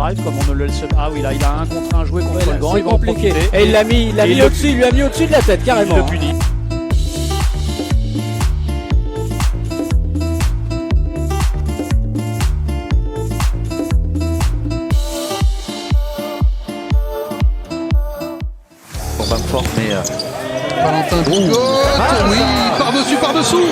drive comme on ne le laisse. Ah oui, là il a un contre un joué contre le grand. C'est compliqué. Et il l'a mis au-dessus, il lui a mis au-dessus de la tête carrément. Il le punit. Pour Bamford, mais Valentin Bigot, oui, par-dessous.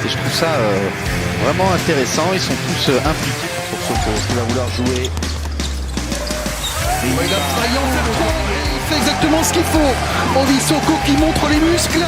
et je trouve ça vraiment intéressant. Ils sont tous impliqués pour ce qu'il va vouloir jouer. Il a failli en faire trop, il fait exactement ce qu'il faut. Ovi Soko qui montre les muscles.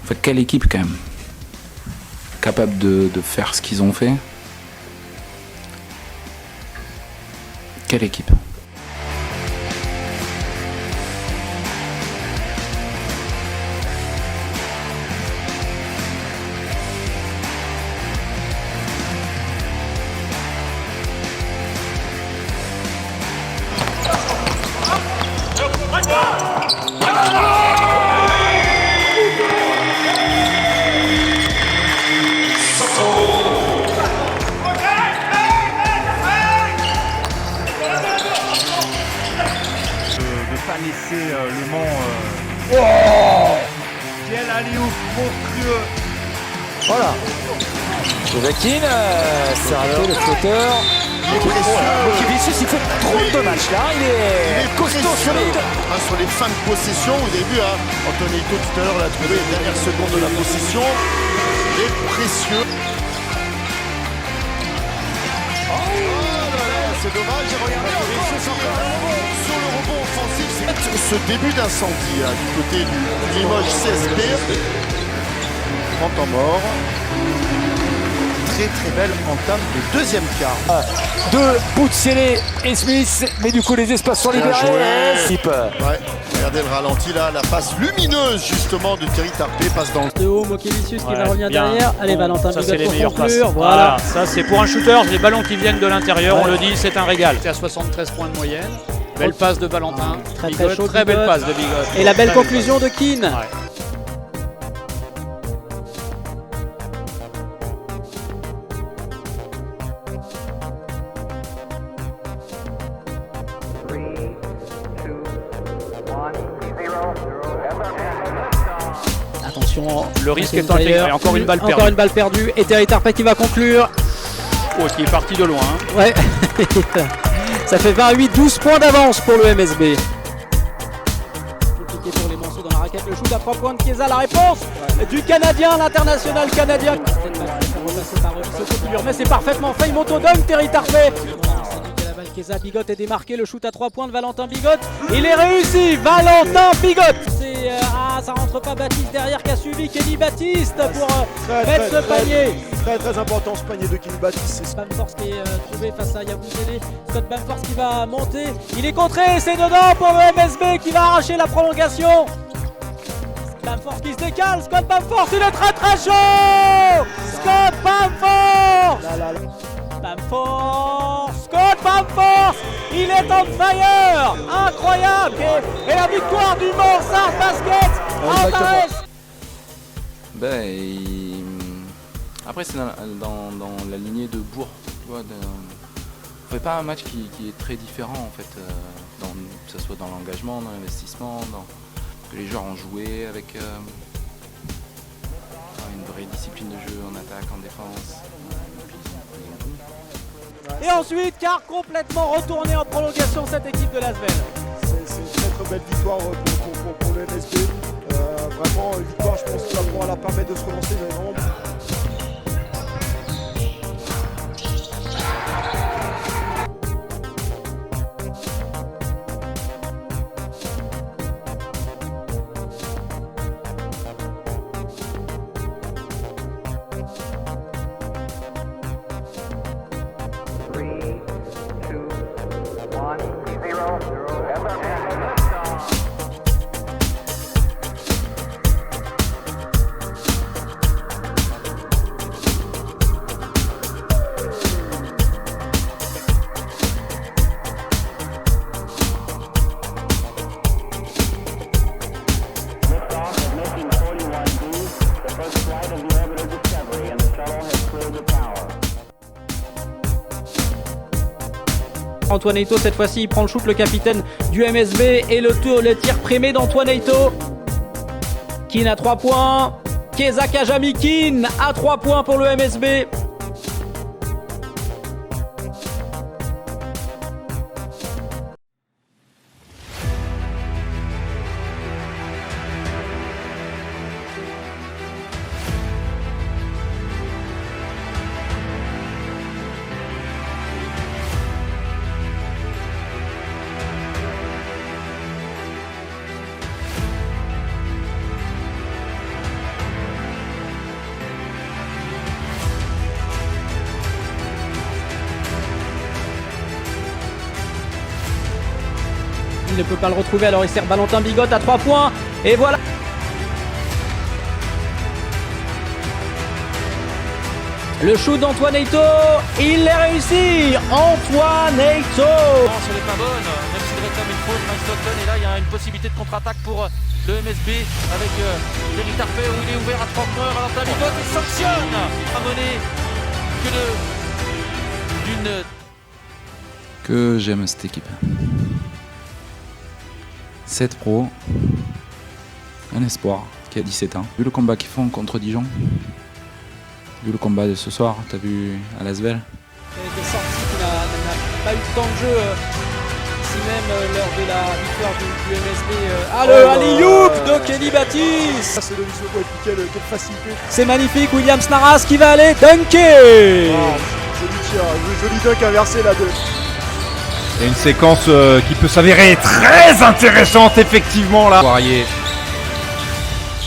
En fait, quelle équipe quand même capable de faire ce qu'ils ont fait. Quelle équipe. Laisser le Mans. Quel alley-oop monstrueux. Voilà. Jovakin, c'est raté le flotteur. Mokivicius, il fait trop de matchs là. Il est costaud, solide. Sur les fins de possession, vous avez vu, Antonito tout à l'heure l'a trouvé les dernières secondes de la possession. Il est précieux. C'est dommage, sur le rebond offensif, c'est ce début d'incendie du côté du Limoges CSP. En temps mort. Très belle entame de deuxième quart. De Boutsielé et Smith, mais du coup les espaces sont libérés. Ouais, regardez le ralenti là, la passe lumineuse justement de Thierry Tarpé, passe dans le... De haut, Mokivicius qui va revenir derrière. Allez, Valentin ça, c'est les Bigot meilleures pour conclure. passes. Voilà. Ça c'est pour un shooter, les ballons qui viennent de l'intérieur, on le dit, c'est un régal. C'est à 73 points de moyenne. Belle passe de Valentin. Très Bigot, chaud, très belle Bigot. passe de Bigot. Et la belle Très conclusion de Keane. Ouais. Attention, Le risque est enlevé. Et encore une balle perdue. Encore une balle perdue. Et Thierry Tarpé qui va conclure. Oh, qui est parti de loin. Ouais. Ça fait 28-12 points d'avance pour le MSB. Compliqué pour les morceaux dans la raquette. Le shoot à 3 points de Chiesa. La réponse du Canadien, l'international canadien. Mais c'est parfaitement fait. Il monte au dunk, Thierry Tarpé. La balle Chiesa, Bigot est démarqué. Le shoot à 3 points de Valentin Bigot. Il est réussi. Valentin Bigot. Ça rentre pas. Baptiste derrière qui a suivi Kenny Baptiste pour mettre ce panier. Très important ce panier de Kenny Baptiste. Bamford qui est trouvé face à Yabusele. Scott Bamford qui va monter. Il est contré, c'est dedans pour le MSB qui va arracher la prolongation. Bamford qui se décale. Scott Bamford, il est très chaud. Scott Bamford. Bamford, Scott Bamford, il est on fire. Incroyable. Et la victoire du Mans Sarthe Basket en Marès. Après, c'est dans la lignée de Bourg. Tu vois, on fait pas un match qui est très différent en fait, que ce soit dans l'engagement, dans l'investissement, que les joueurs ont joué avec une vraie discipline de jeu en attaque, en défense. Et ensuite, car complètement retourné en prolongation cette équipe de Lasvel. C'est une très belle victoire pour le MSB. Vraiment une victoire, je pense, qui va pouvoir leur permettre de se relancer vraiment. Antoine Naito, cette fois-ci, il prend le shoot, le capitaine du MSB, et le tir primé d'Antoine Naito. Keane à 3 points. Keza Kajami Keane à 3 points pour le MSB. Il ne peut pas le retrouver, alors il sert Valentin Bigotte à 3 points. Et voilà. Le shoot d'Antoine Naito, il l'a réussi. Antoine Naito. Elle n'est pas bonne, même s'il réclame une faute, Mike Stockton. Et là, il y a une possibilité de contre-attaque pour le MSB avec Terry Tarpey où il est ouvert à 3 points. Valentin Bigotte, il sanctionne à mener Que j'aime cette équipe. 7 pros, un espoir qui a 17 ans. Vu le combat qu'ils font contre Dijon, vu le combat de ce soir, t'as vu à Lasvel. Il a été sorti, qui n'a pas eu de temps de jeu ici même lors de la victoire du MSB. Le alley-oop de Kenny Baptiste. C'est le vision, quelle facilité. C'est magnifique, Williams Naras qui va aller dunker. Joli tir, joli dunk inversé là de. Il y a une séquence qui peut s'avérer très intéressante effectivement là. Poirier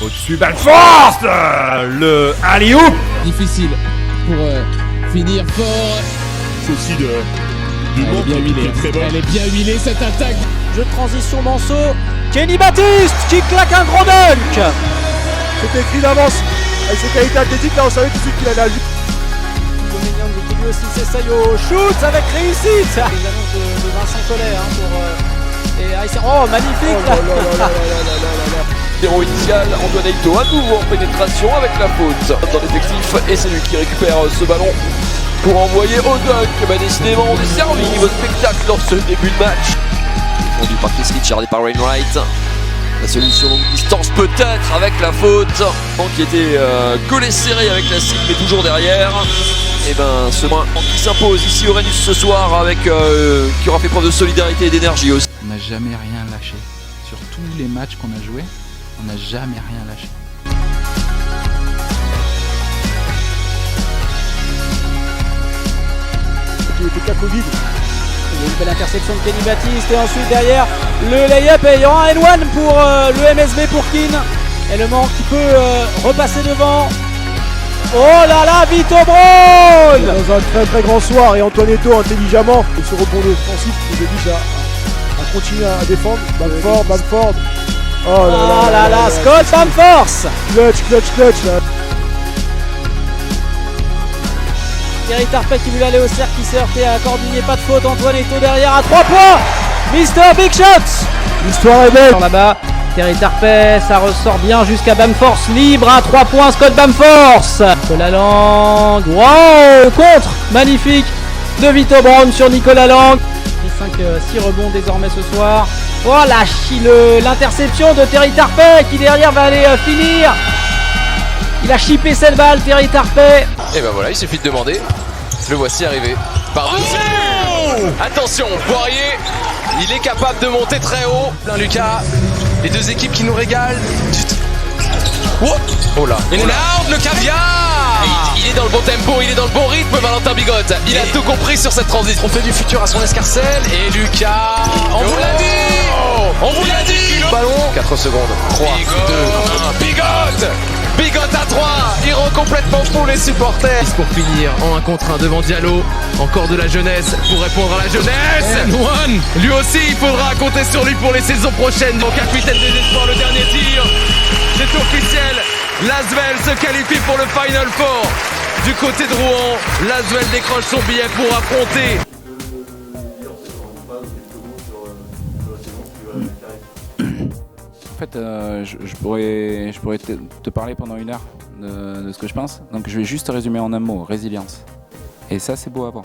au-dessus, Belfort, le alley-oop. Difficile pour finir fort. C'est aussi du Elle est bien huilée. Elle est bien huilée cette attaque. Jeu de transition Manceau. Kenny Baptiste qui claque un gros dunk. C'était écrit d'avance. Avec ses qualités athlétiques, là on savait tout de suite qu'il allait agir. Lui aussi s'essaye au shoot avec réussite. Les annonces de Vincent Collet oh magnifique là. Zéro initial, Antoine Naito à nouveau en pénétration avec la faute dans l'effectif et c'est lui qui récupère ce ballon pour envoyer au dunk. Décidément on est servi au spectacle dans ce début de match. Fondu par Chris Richard et par Wainwright. La solution longue distance peut-être avec la faute qui était collé serré avec la cible mais toujours derrière. Et ce point qui s'impose ici au Rhenus ce soir avec qui aura fait preuve de solidarité et d'énergie aussi. On n'a jamais rien lâché. Sur tous les matchs qu'on a joués, on n'a jamais rien lâché. Il était qu'à Covid. Il y a une belle interception de Kenny Baptiste et ensuite derrière le lay-up et il y aura un N1 pour le MSB pour Keane. Et le Mans qui peut repasser devant. Oh là là, Vito Brown dans un très très grand soir et Antoine Naito intelligemment et ce rebond offensif nous oblige à continuer à défendre. Bamford. Oh là là, Scott Bamford. Clutch là. Terry Tarpey qui voulait aller au cercle, qui s'est heurté à Cordinier, pas de faute. Antoine Naito derrière à 3 points. Mister Big Shot. L'histoire est belle. Là-bas, Terry Tarpey, ça ressort bien jusqu'à Bamford, libre à 3 points, Scott Bamford. Nicolas Lang, wow, contre, magnifique, de Vito Brown sur Nicolas Lang. 6 rebonds désormais ce soir. Oh l'interception de Terry Tarpey qui derrière va aller finir. Il a chippé cette balle, Terry Tarpey. Et voilà, il suffit de demander. Le voici arrivé. Par-dessus. Attention, Poirier, il est capable de monter très haut. Lucas, les deux équipes qui nous régalent. Oh là, énorme le caviar. Il est dans le bon tempo, il est dans le bon rythme, Valentin Bigotte. Il a tout compris sur cette transition. On fait du futur à son escarcelle. Et Lucas, on vous l'a dit. On vous l'a dit. Ballon. 4 secondes. 3, 2, 1. Bigotte. Bigotte à 3, il rend complètement fou les supporters. Pour finir en 1 contre 1 devant Diallo, encore de la jeunesse pour répondre à la jeunesse. N1. Lui aussi, il faudra compter sur lui pour les saisons prochaines. Donc capitaine des espoirs, le dernier tir. C'est officiel, Lasvel se qualifie pour le Final Four. Du côté de Rouen, Lasvel décroche son billet pour affronter. En fait, je pourrais te parler pendant 1 heure de ce que je pense. Donc je vais juste résumer en un mot, résilience. Et ça, c'est beau à voir.